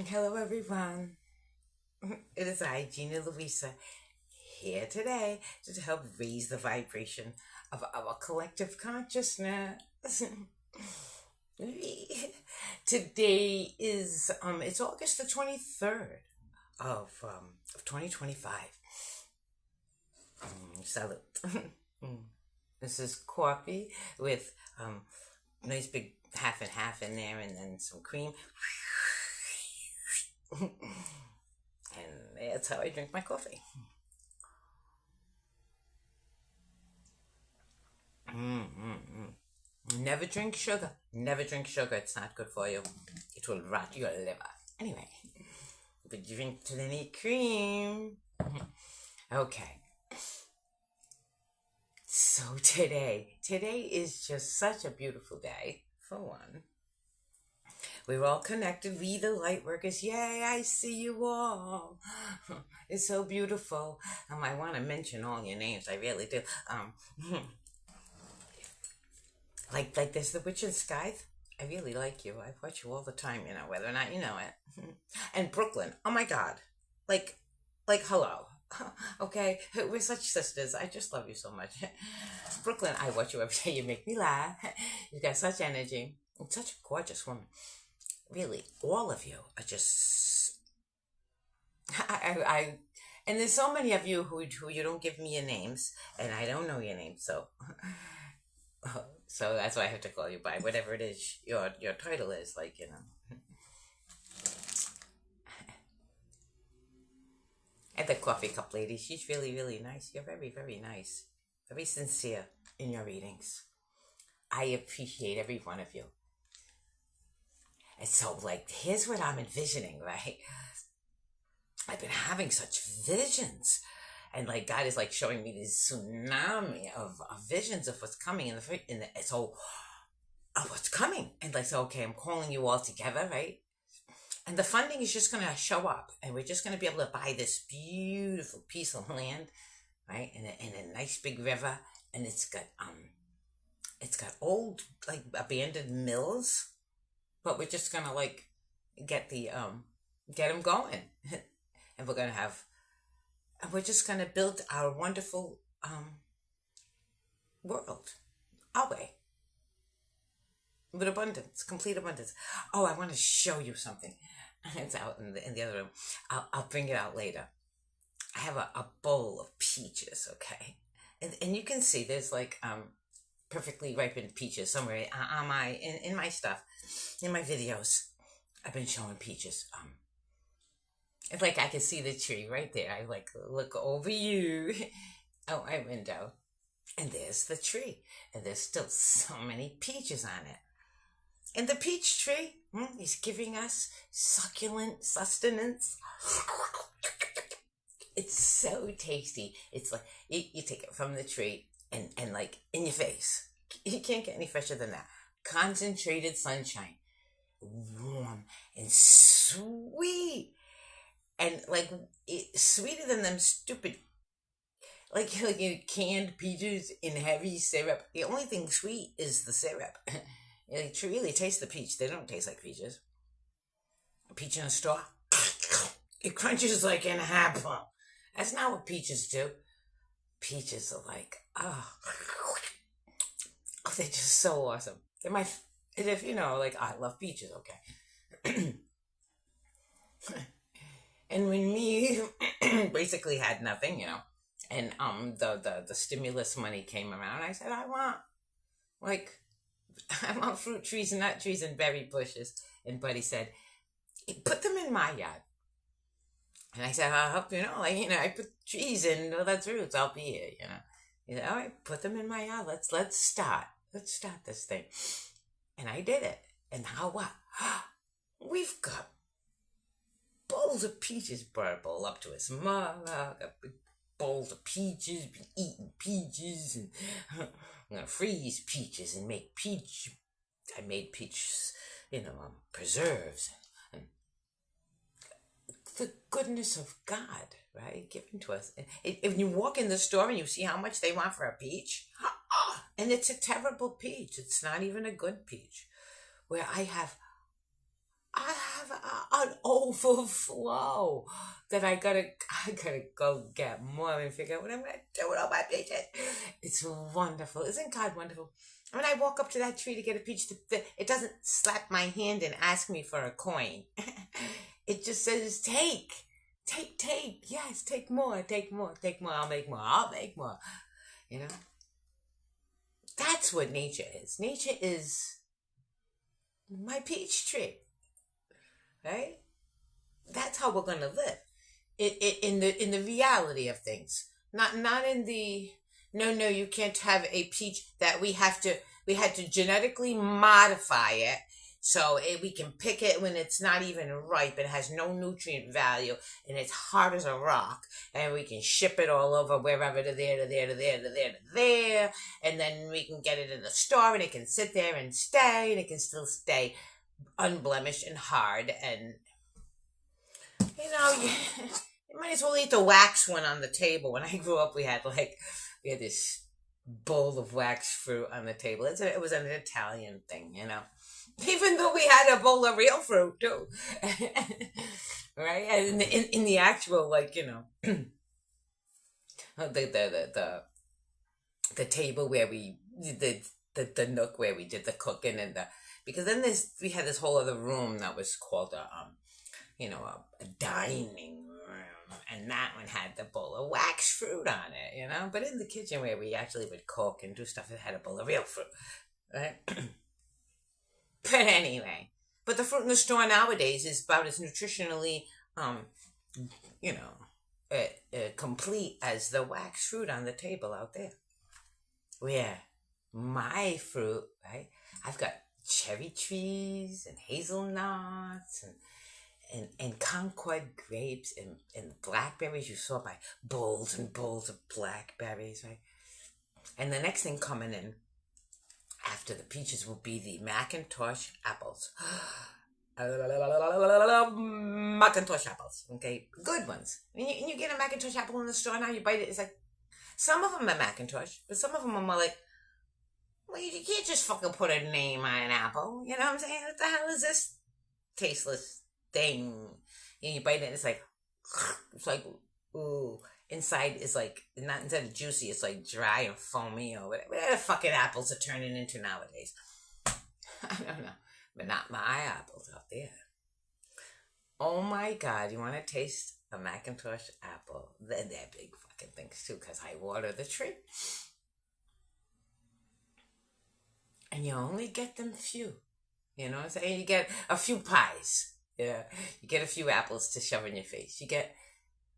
Hello, everyone. It is I, Gina Louisa, here today to help raise the vibration of our collective consciousness. Today is it's August the 23rd of 2025. Salute. This is coffee with nice big half and half in there, and then some cream. And that's how I drink my coffee. Never drink sugar. Never drink sugar. It's not good for you. It will rot your liver. Anyway, but drink plenty cream. Okay. So today is just such a beautiful day, for one. We're all connected. We the light workers. Yay, I see you all. It's so beautiful. I want to mention all your names. I really do. Like there's the witch in Scythe. I really like you. I watch you all the time, whether or not you know it. And Brooklyn. Oh my God. Like hello. Okay, we're such sisters. I just love you so much. Brooklyn, I watch you every day. You make me laugh. You've got such energy. And such a gorgeous woman. Really, all of you are just. I and there's so many of you who you don't give me your names, and I don't know your names, so so that's why I have to call you by whatever it is your title is, And the coffee cup lady, she's really, really nice. You're very, very nice, very sincere in your readings. I appreciate every one of you. And so, here's what I'm envisioning, right? I've been having such visions. And, God is, showing me this tsunami of visions of what's coming what's coming. And, so, okay, I'm calling you all together, right? And the funding is just going to show up. And we're just going to be able to buy this beautiful piece of land, right? And a nice big river. And it's got old, abandoned mills. But we're just gonna get them going, and we're just gonna build our wonderful world our way with abundance, complete abundance. Oh, I want to show you something. It's out in the other room. I'll bring it out later. I have a bowl of peaches, okay, and you can see there's perfectly ripened peaches somewhere on in my stuff, in my videos. I've been showing peaches. It's I can see the tree right there. I look over you out my window, and there's the tree, and there's still so many peaches on it. And the peach tree is giving us succulent sustenance. It's so tasty. It's you take it from the tree. And in your face. You can't get any fresher than that. Concentrated sunshine. Warm and sweet. And sweeter than them stupid canned peaches in heavy syrup. The only thing sweet is the syrup. You really taste the peach. They don't taste like peaches. A peach in a straw. It crunches like an apple. That's not what peaches do. Peaches are they're just so awesome. They're if I love peaches, okay. And when me basically had nothing, and the stimulus money came around, I said I want fruit trees and nut trees and berry bushes. And Buddy said, put them in my yard. And I said, I'll help I put trees in, that's roots, I'll be here, He said, all right, put them in my yard. Let's start this thing. And I did it. And now what? We've got bowls of peaches. Brought a bowl up to his mother. Got big bowls of peaches. Been eating peaches. And I'm going to freeze peaches and make peach. I made peach, preserves. The goodness of God, right, given to us. If you walk in the store and you see how much they want for a peach, and it's a terrible peach. It's not even a good peach. Where I have an overflow that I gotta go get more and figure out what I'm gonna do with all my peaches. It's wonderful. Isn't God wonderful? When I walk up to that tree to get a peach, it doesn't slap my hand and ask me for a coin. It just says, take. Take. Yes, take more. I'll make more. You know? That's what nature is. Nature is my peach tree. Right? That's how we're gonna live. In the reality of things. Not in the no, you can't have a peach that we had to genetically modify it so we can pick it when it's not even ripe. It has no nutrient value and it's hard as a rock, and we can ship it all over wherever to there, and then we can get it in the store and it can sit there and stay, and it can still stay unblemished and hard, and you might as well eat the wax one on the table. When I grew up, we had this bowl of wax fruit on the table. It was an Italian thing, even though we had a bowl of real fruit too. Right? And in the actual, the table where we the nook where we did the cooking, because then we had this whole other room that was called a dining room, and that one had the bowl of wax fruit on it, But in the kitchen where we actually would cook and do stuff, it had a bowl of real fruit, right? But anyway, the fruit in the store nowadays is about as nutritionally, complete as the wax fruit on the table out there. Where my fruit, right? I've got cherry trees and hazelnuts and Concord grapes and blackberries. You saw my bowls and bowls of blackberries, right? And the next thing coming in after the peaches will be the Macintosh apples. Macintosh apples, okay? Good ones. And you get a Macintosh apple in the store now, you bite it, it's like, some of them are Macintosh, but some of them are more like, well, you can't just fucking put a name on an apple. You know what I'm saying? What the hell is this tasteless thing? And you bite it and it's like, ooh. Inside is not instead of juicy, it's like dry and foamy or whatever the fucking apples are turning into nowadays. I don't know. But not my apples out there. Oh my God, you want to taste a Macintosh apple? They're big fucking things too, because I water the tree. And you only get them few. You know what I'm saying? You get a few pies. Yeah. You get a few apples to shove in your face. You get,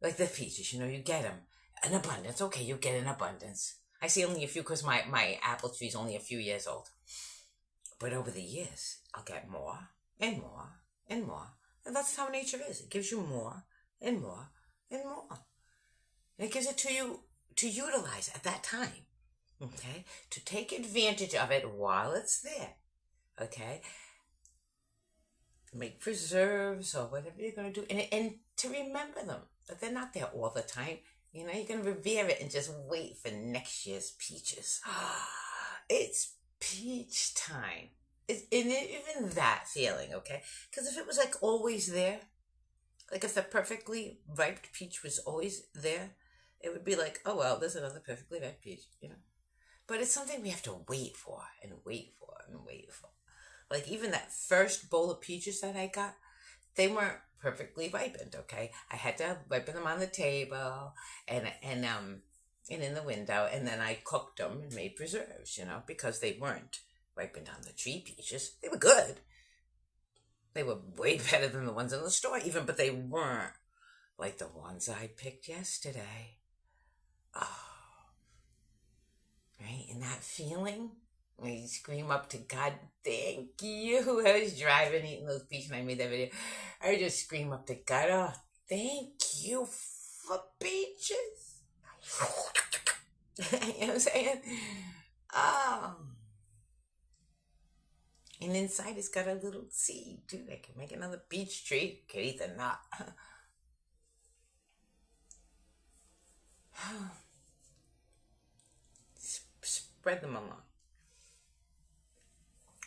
like the peaches, you get them. An abundance. Okay, you get an abundance. I see only a few because my apple tree's only a few years old. But over the years, I'll get more and more and more. And that's how nature is. It gives you more and more and more. And it gives it to you to utilize at that time. Okay? To take advantage of it while it's there. Okay? Make preserves or whatever you're going to do. And to remember them. But they're not there all the time. You're going to revere it and just wait for next year's peaches. It's peach time. Even that feeling, okay? Because if it was always there, if the perfectly ripe peach was always there, it would be oh well, there's another perfectly ripe peach, But it's something we have to wait for and wait for and wait for. Even that first bowl of peaches that I got, they weren't perfectly ripened, okay? I had to ripen them on the table and in the window, and then I cooked them and made preserves, because they weren't ripened on the tree peaches. They were good. They were way better than the ones in the store even, but they weren't like the ones I picked yesterday. Oh. Right? And that feeling when you scream up to God, thank you. I was driving, eating those peaches, and I made that video. I would just scream up to God, oh, thank you for peaches. You know what I'm saying? Oh. And inside it's got a little seed, too. That can make another peach tree. Could eat the nut. Spread them along.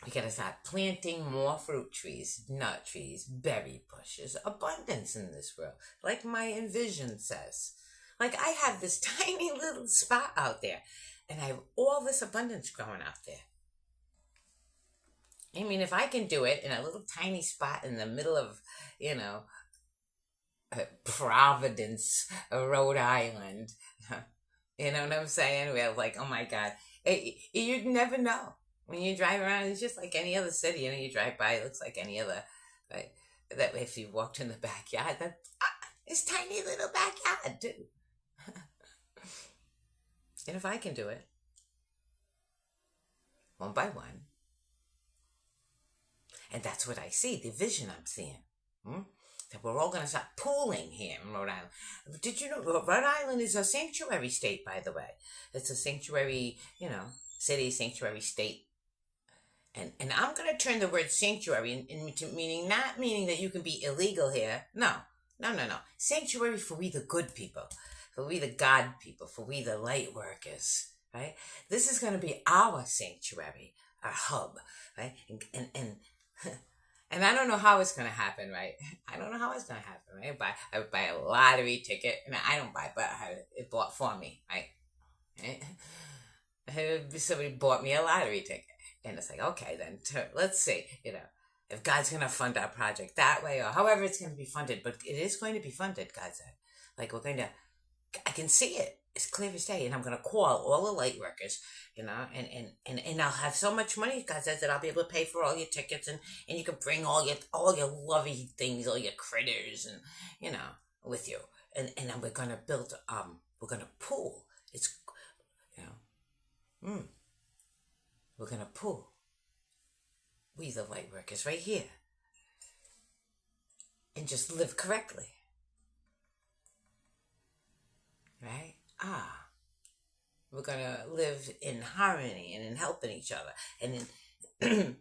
We gotta start planting more fruit trees, nut trees, berry bushes, abundance in this world, like my Envision says. Like I have this tiny little spot out there, and I have all this abundance growing out there. I mean, if I can do it in a little tiny spot in the middle of, you know, Providence, Rhode Island, you know what I'm saying? We're like, oh my God, you'd never know. When you drive around, it's just like any other city. You know, you drive by, it looks like any other. Right? That if you walked in the backyard, it's tiny little backyard too. And if I can do it, one by one, and that's what I see, the vision I'm seeing. That we're all going to start pooling here in Rhode Island. Did you know Rhode Island is a sanctuary state, by the way? It's a sanctuary, city, sanctuary state. And I'm going to turn the word sanctuary into meaning, not meaning that you can be illegal here. No. Sanctuary for we the good people, for we the God people, for we the light workers, right? This is going to be our sanctuary, our hub, right? And I don't know how it's going to happen, right? I don't know how it's going to happen, right? I would buy a lottery ticket. And I don't buy it, but it bought for me, right? Somebody bought me a lottery ticket. And it's like, okay, then let's see, if God's going to fund our project that way or however it's going to be funded. But it is going to be funded, God said. Like I can see it. It's clear as day. And I'm going to call all the light workers, and I'll have so much money, God says, that I'll be able to pay for all your tickets and you can bring all your lovely things, all your critters and, with you. And then we're going to build, we're going to pool. It's, we're going to pool. We the light workers right here. And just live correctly. Right? We're going to live in harmony and in helping each other. And in,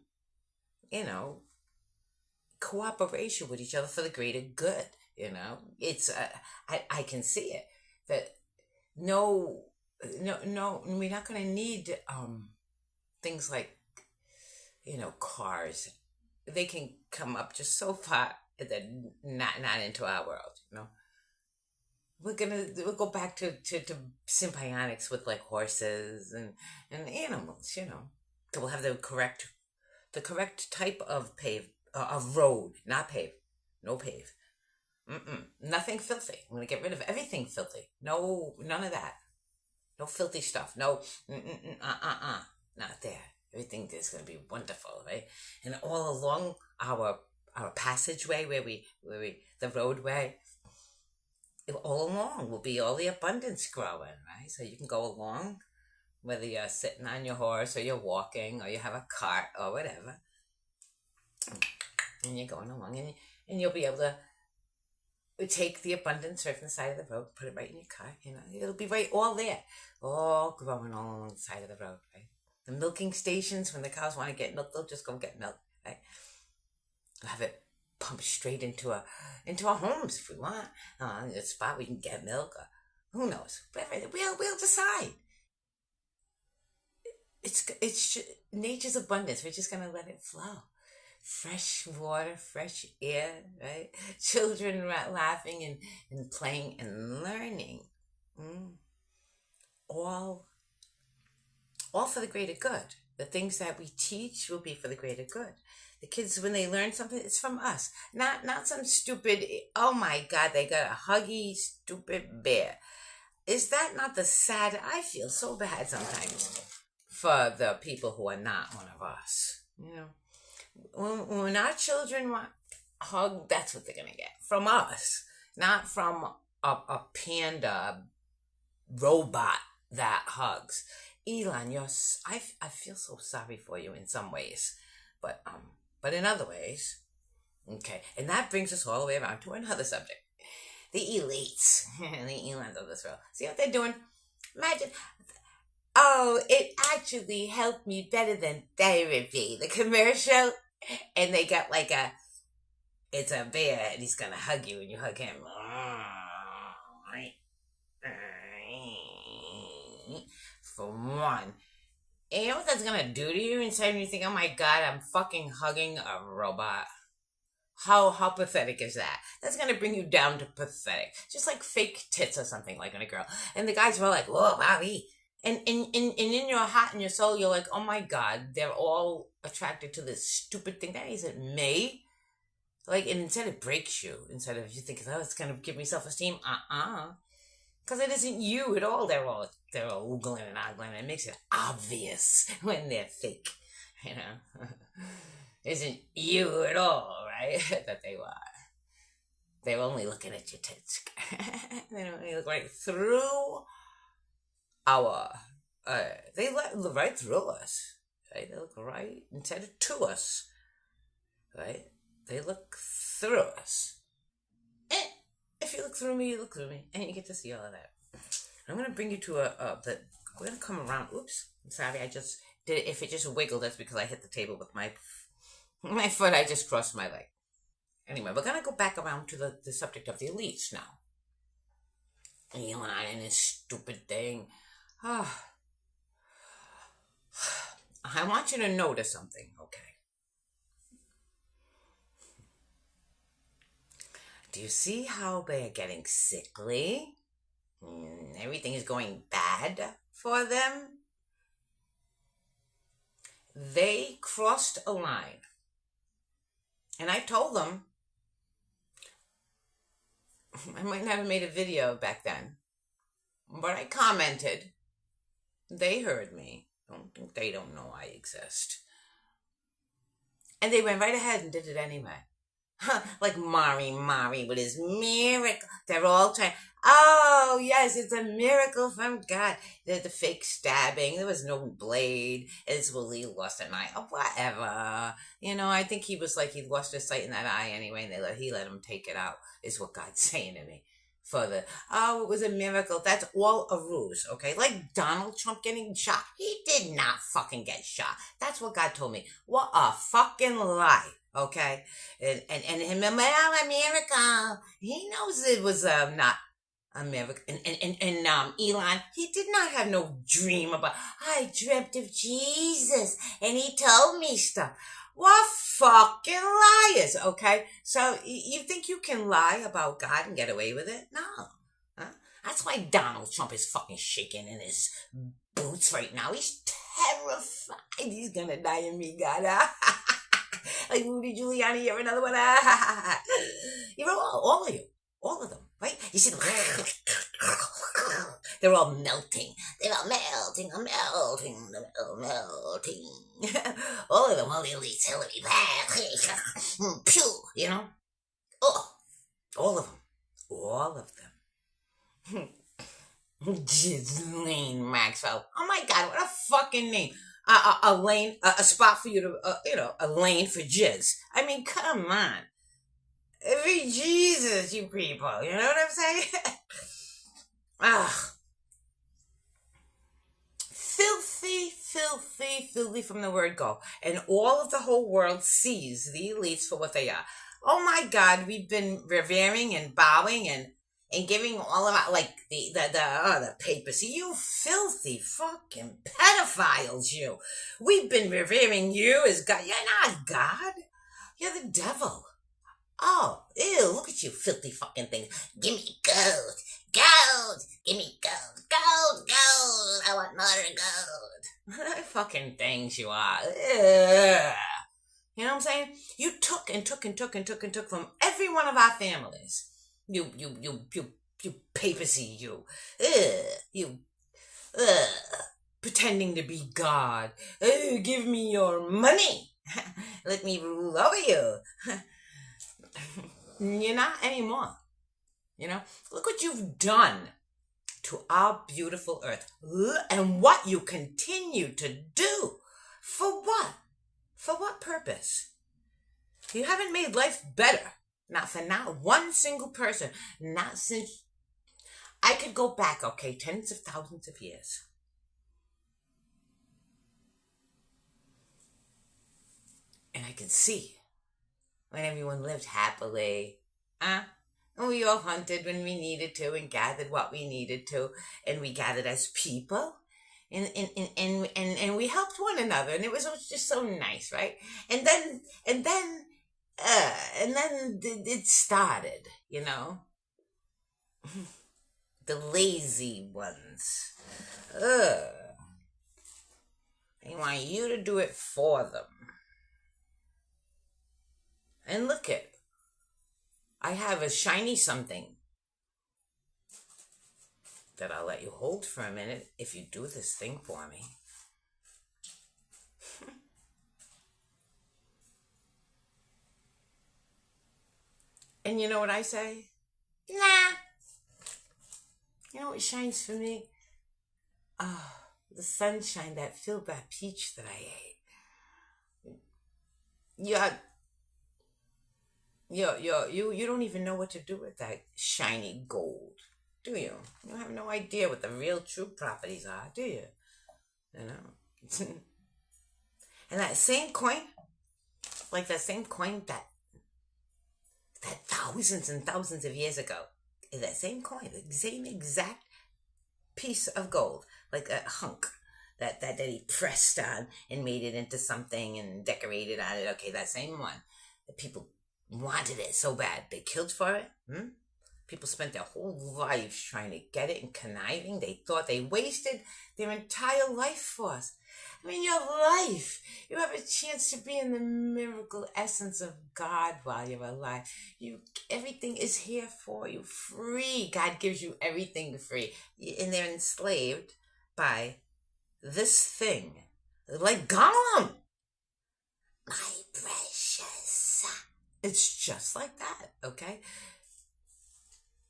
cooperation with each other for the greater good. It's, I can see it. That no, we're not going to need things like, cars. They can come up just so far that not into our world, We'll go back to symbionics with like horses and animals, We'll have the correct type of of road, not pave, no pave. Nothing filthy. I'm gonna get rid of everything filthy. No, none of that. No filthy stuff. No, not there. Everything is gonna be wonderful, right? And all along our passageway where we the roadway, all along will be all the abundance growing, right? So you can go along, whether you're sitting on your horse or you're walking or you have a cart or whatever, and you're going along, and you'll be able to take the abundance right from the side of the road, put it right in your car. It'll be right all there, all growing all along the side of the road, right? The milking stations, when the cows want to get milk, they'll just go get milk, right? We'll have it pumped straight into our homes if we want. A spot we can get milk, or who knows? We'll decide. It's nature's abundance. We're just gonna let it flow. Fresh water, fresh air, right? Children laughing and playing and learning. All for the greater good. The things that we teach will be for the greater good. The kids, when they learn something, it's from us. Not some stupid, oh my God, they got a huggy, stupid bear. Is that not the sad? I feel so bad sometimes for the people who are not one of us. When our children want a hug, that's what they're going to get. From us. Not from a panda robot that hugs. Elon, I feel so sorry for you in some ways. But in other ways, okay. And that brings us all the way around to another subject. The elites. The Elons of this world. See what they're doing? Imagine, it actually helped me better than therapy. The commercial, and they got like it's a bear, and he's gonna hug you, and you hug him. For one, And you know what that's gonna do to you inside? You think, oh my god, I'm fucking hugging a robot. How pathetic is that? That's gonna bring you down to pathetic. Just like fake tits or something, like on a girl. And the guys were like, whoa, Bobby. And in your heart and your soul, you're like, oh my god, they're all attracted to this stupid thing. That isn't me. Like, and instead it breaks you. Instead of you think, oh, it's gonna give me self-esteem. Because it isn't you at all. They're all oogling and ogling. It makes it obvious when they're fake. You know? Isn't you at all, right? That they are. They're only looking at your tits. They don't look right through our. They look right through us. Right? They look right instead of to us. Right? They look through us. And if you look through me, you look through me, and you get to see all of that. I'm gonna bring you to we're gonna come around. Oops, I'm sorry. I just did it. If it just wiggled, that's because I hit the table with my foot. I just crossed my leg. Anyway, we're gonna go back around to the subject of the elites now. Elon and his stupid thing. I want you to notice something, okay? Do you see how they're getting sickly? Everything is going bad for them? They crossed a line. And I told them, I might not have made a video back then, but I commented. They heard me. Don't think they don't know I exist. And they went right ahead and did it anyway. Like Mari with his miracle. They're all trying, oh, yes, it's a miracle from God. The fake stabbing. There was no blade. It's well, he lost an eye. Oh, whatever. You know, I think he was like, he lost his sight in that eye anyway, and he let him take it out, is what God's saying to me. It was a miracle. That's all a ruse, okay? Like Donald Trump getting shot. He did not fucking get shot. That's what God told me. What a fucking lie. Okay, and him, America. He knows it was not America. And Elon, he did not have no dream about. I dreamt of Jesus, and he told me stuff. What fucking liars? Okay, so you think you can lie about God and get away with it? No. Huh? That's why Donald Trump is fucking shaking in his boots right now. He's terrified. He's gonna die in me, God. Like Rudy Giuliani, you're another one. You're all of you. All of them, right? You see them. They're all melting. They're all melting. All of them, all the elites, Hillary. Pew, you know? Oh, all of them. All of them. Ghislaine Maxwell. Oh my God, what a fucking name. A lane, a spot for you to, a lane for jizz. I mean, come on. Jesus, you people. You know what I'm saying? Filthy from the word go. And all of the whole world sees the elites for what they are. Oh my God, we've been revering and bowing and giving all of our, like, the papacy. You filthy fucking pedophiles, you. We've been revering you as God. You're not God. You're the devil. Oh, ew, look at you, filthy fucking thing. Give me gold. Gold. Give me gold. Gold. I want more gold. Fucking things you are. Ugh. You know what I'm saying? You took from every one of our families. You papacy, you pretending to be God. Give me your money. Let me rule over you. You're not anymore. You know, look what you've done to our beautiful earth and what you continue to do. For what? For what purpose? You haven't made life better. Not for not one single person. Not since... I could go back, okay, tens of thousands of years. And I could see when everyone lived happily. And we all hunted when we needed to and gathered what we needed to. And we gathered as people. and we helped one another, and it was just so nice, right? And then and then and then it started, the lazy ones. They want you to do it for them. And look it, I have a shiny something that I'll let you hold for a minute if you do this thing for me. And you know what I say? Nah. You know what shines for me? Oh, the sunshine, that filled that peach that I ate. You don't even know what to do with that shiny gold, do you? You have no idea what the real true properties are, do you? You know? And that same coin, like that same coin that thousands and thousands of years ago, that same coin, the same exact piece of gold, like a hunk that he pressed on and made it into something and decorated on it. Okay, that same one. The people wanted it so bad. They killed for it. People spent their whole lives trying to get it and conniving. They thought they wasted their entire life for us. I mean, your life. You have a chance to be in the miracle essence of God while you're alive. Everything is here for you, free. God gives you everything free. And they're enslaved by this thing. Like Gollum. My precious. It's just like that, okay?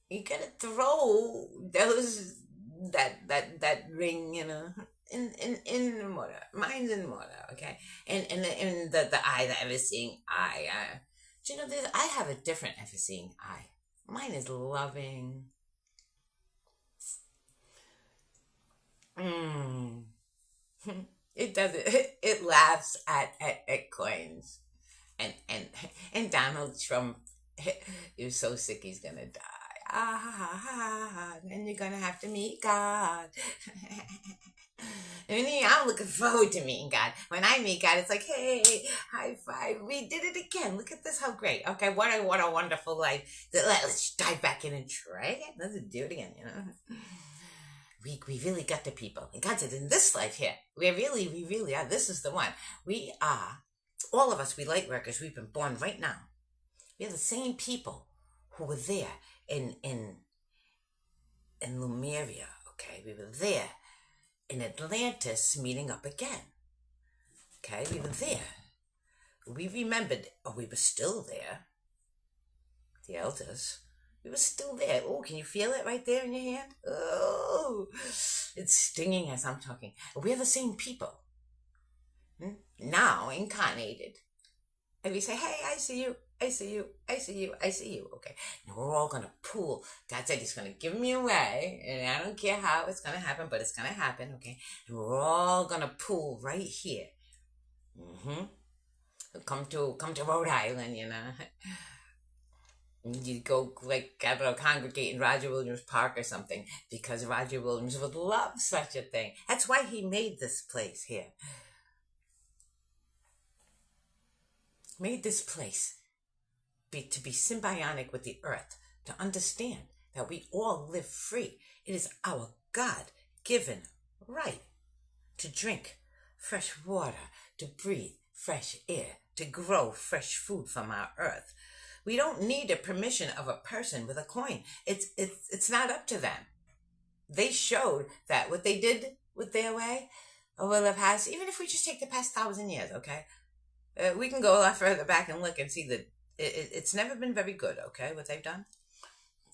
You gotta throw that ring, in the water. Mine's in the water, okay? And the eye, the ever-seeing eye. Do you know this? I have a different ever-seeing eye. Mine is loving. It does it. It laughs at coins. And Donald Trump is so sick he's gonna die. And you're gonna have to meet God. And I'm looking forward to meeting God. When I meet God, it's like, hey, high five. We did it again. Look at this, how great. Okay, what a wonderful life. Let's dive back in and try again. Let's do it again, We really got the people. And God said, in this life here, we really are. This is the one. We are, all of us, we light workers, we've been born right now. We are the same people who were there in Lemuria, okay? We were there in Atlantis meeting up again. Okay, we were there. We remembered, we were still there. The elders. We were still there. Oh, can you feel it right there in your hand? Oh, it's stinging as I'm talking. We're the same people. Now incarnated. And we say, hey, I see you. I see you. I see you. I see you. Okay. And we're all going to pool. God said he's going to give me away. And I don't care how it's going to happen, but it's going to happen. Okay. And we're all going to pool right here. Come to Rhode Island, You go, congregate in Roger Williams Park or something, because Roger Williams would love such a thing. That's why he made this place here. Made this place to be symbiotic with the earth, to understand that we all live free. It is our God-given right to drink fresh water, to breathe fresh air, to grow fresh food from our earth. We don't need the permission of a person with a coin. It's not up to them. They showed that what they did with their way over the past, even if we just take the past 1,000 years, okay? We can go a lot further back and look and see that it's never been very good, okay, what they've done.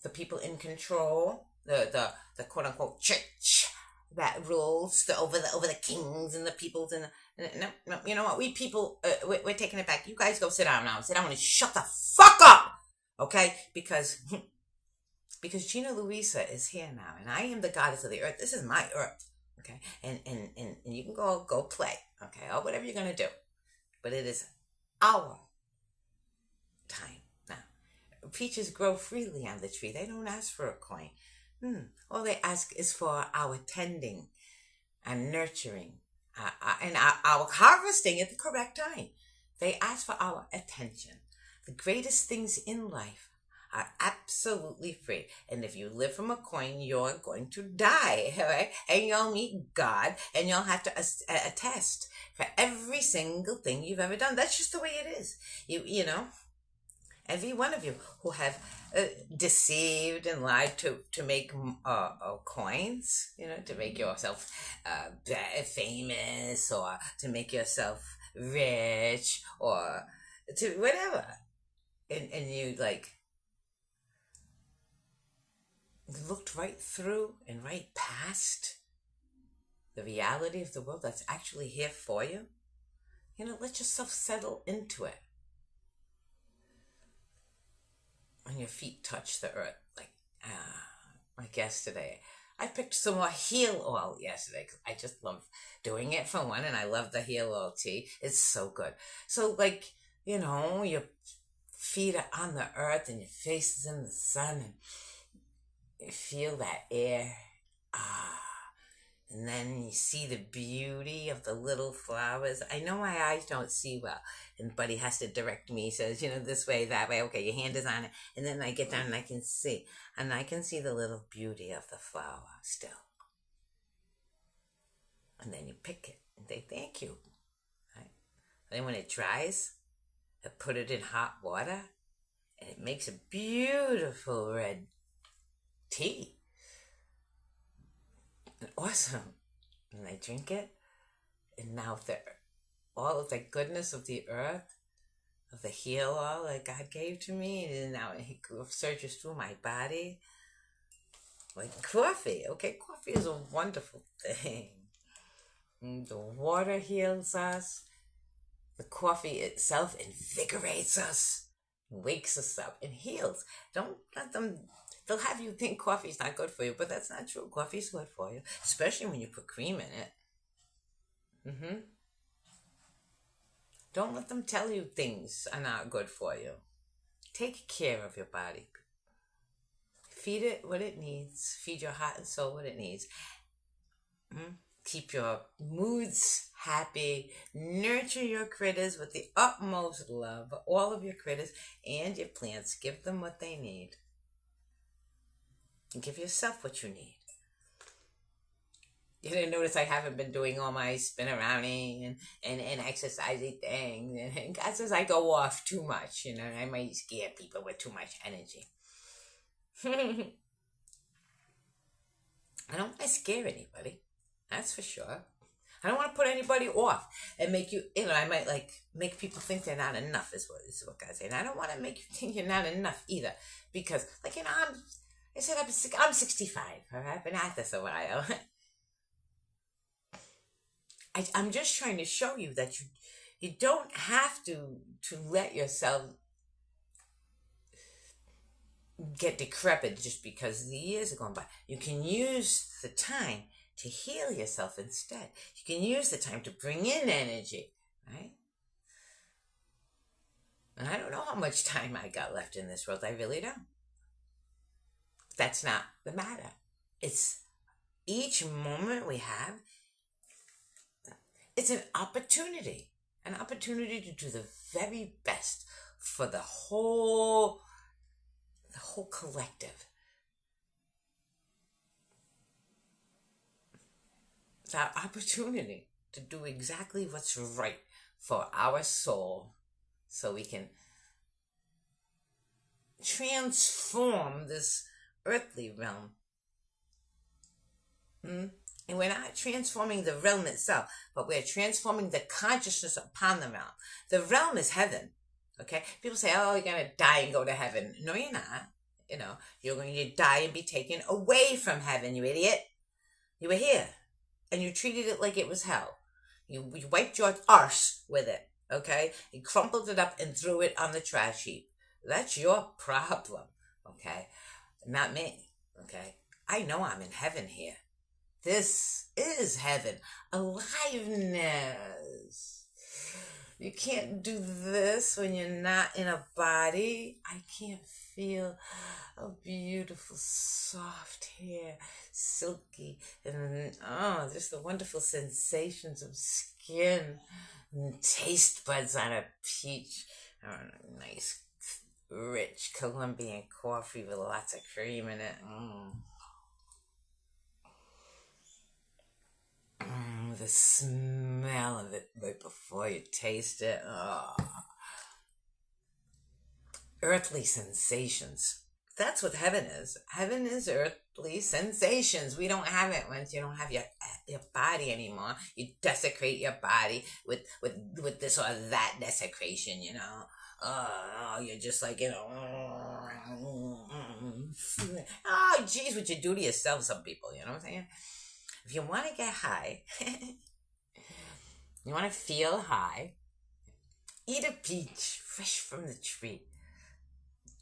The people in control, the quote-unquote church that rules over the kings and the peoples. No, you know what? We people, we're taking it back. You guys go sit down now. Sit down and shut the fuck up, okay? Because Gina Luisa is here now, and I am the goddess of the earth. This is my earth, okay? And you can go play, okay, or whatever you're gonna do. But it is our time now. Peaches grow freely on the tree. They don't ask for a coin. All they ask is for our tending and nurturing, and our harvesting at the correct time. They ask for our attention. The greatest things in life are absolutely free. And if you live from a coin, you're going to die, right? And you'll meet God, and you'll have to attest for every single thing you've ever done. That's just the way it is. You know, every one of you who have deceived and lied to make coins, to make yourself famous, or to make yourself rich, or to whatever, and you looked right through and right past the reality of the world that's actually here for you. Let yourself settle into it. When your feet touch the earth, like yesterday. I picked some more heel oil yesterday because I just love doing it for one, and I love the heel oil tea. It's so good. So, your feet are on the earth and your face is in the sun, and you feel that air. And then you see the beauty of the little flowers. I know my eyes don't see well, and Buddy has to direct me. He says, this way, that way. Okay, your hand is on it. And then I get down and I can see. And I can see the little beauty of the flower still. And then you pick it and say, thank you. Right? Then when it dries, I put it in hot water, and it makes a beautiful red tea. Awesome. And I drink it, and now all of the goodness of the earth, of the heel oil that God gave to me, and now it surges through my body like coffee. Okay, coffee is a wonderful thing. And the water heals us. The coffee itself invigorates us, wakes us up, and heals. Don't let them. They'll have you think coffee's not good for you, but that's not true. Coffee's good for you, especially when you put cream in it. Don't let them tell you things are not good for you. Take care of your body. Feed it what it needs. Feed your heart and soul what it needs. Keep your moods happy. Nurture your critters with the utmost love. All of your critters and your plants. Give them what they need. And give yourself what you need. You didn't notice I haven't been doing all my spin arounding and exercising things. And God says I go off too much. I might scare people with too much energy. I don't want to scare anybody. That's for sure. I don't want to put anybody off and make you, I might make people think they're not enough is what God's saying. I don't want to make you think you're not enough either. Because, I'm 65, all right? I've been at this a while. I'm just trying to show you that you don't have to let yourself get decrepit just because the years are going by. You can use the time to heal yourself instead. You can use the time to bring in energy, right? And I don't know how much time I got left in this world. I really don't. That's not the matter. It's each moment we have, it's an opportunity to do the very best for the whole collective. It's our opportunity to do exactly what's right for our soul so we can transform this earthly realm. And we're not transforming the realm itself, but we're transforming the consciousness upon the realm. The realm is heaven, okay? People say, oh, you're going to die and go to heaven. No, you're not. You're going to die and be taken away from heaven, you idiot. You were here, and you treated it like it was hell. You wiped your arse with it, okay? You crumpled it up and threw it on the trash heap. That's your problem, okay? Not me, okay? I know I'm in heaven here. This is heaven. Aliveness. You can't do this when you're not in a body. I can't feel a beautiful, soft hair, silky, and just the wonderful sensations of skin and taste buds on a peach. Nice, rich Colombian coffee with lots of cream in it. The smell of it right before you taste it. Oh. Earthly sensations. That's what heaven is. Heaven is earthly sensations. We don't have it once you don't have your body anymore. You desecrate your body with this or that desecration, you know. You're just like, you know. Oh, geez, what you do to yourself, some people, you know what I'm saying? If you want to get high, you want to feel high, eat a peach fresh from the tree.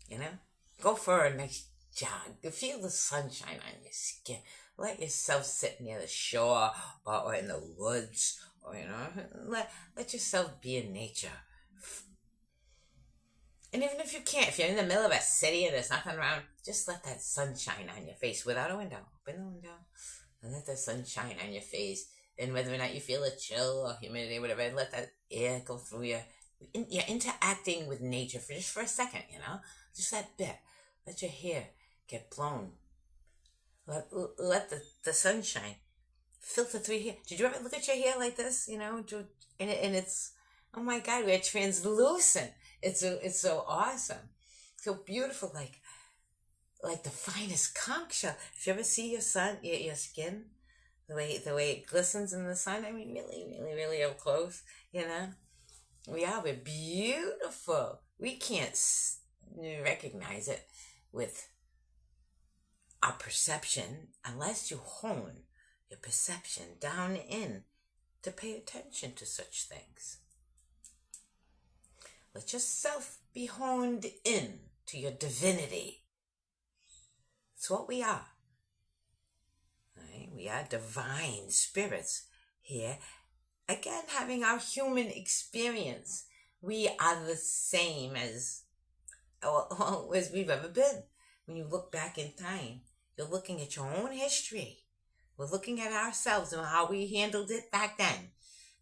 You know? Go for a nice jog. Feel the sunshine on your skin. Let yourself sit near the shore or in the woods. Or, you know, let yourself be in nature. And even if you can't, if you're in the middle of a city and there's nothing around, just let that sunshine on your face without a window. Open the window and let the sun shine on your face. And whether or not you feel a chill or humidity or whatever, let that air go through you. You're interacting with nature for a second, you know? Just that bit. Let your hair get blown. Let the sunshine filter through your hair. Did you ever look at your hair like this, you know? And it's, oh my God, we're translucent. It's so awesome. So beautiful, like the finest conch shell. If you ever see your skin, the way it glistens in the sun, I mean, really, really, really up close, you know? We're beautiful. We can't recognize it with our perception unless you hone your perception down in to pay attention to such things. Let yourself be honed in to your divinity. It's what we are. Right? We are divine spirits here. Again, having our human experience. We are the same as we've ever been. When you look back in time, you're looking at your own history. We're looking at ourselves and how we handled it back then.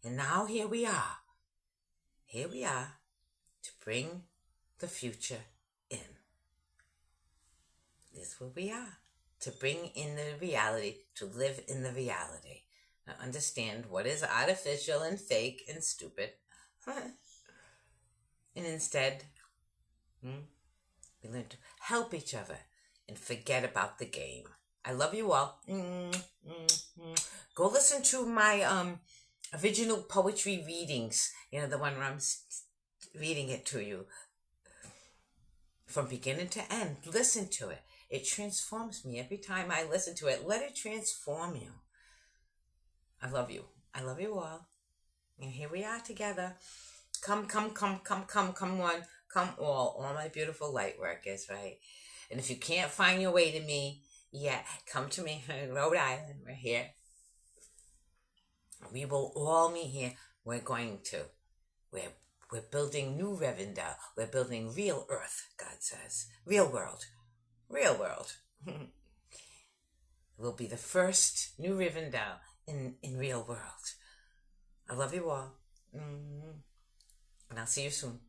And now here we are. Here we are to bring the future in. This is what we are. To bring in the reality, to live in the reality. Now understand what is artificial and fake and stupid. And instead, we learn to help each other and forget about the game. I love you all. Go listen to my original poetry readings. You know, the one where I'm reading it to you from beginning to end. Listen to it. It transforms me every time I listen to it. Let it transform you. I love you. I love you all. And here we are together. Come one, come all my beautiful light workers, right? And if you can't find your way to me, come to me in Rhode Island. We're here. We will all meet here. We're building new Rivendell. We're building real Earth, God says. Real world. Real world. We'll be the first new Rivendell in real world. I love you all. And I'll see you soon.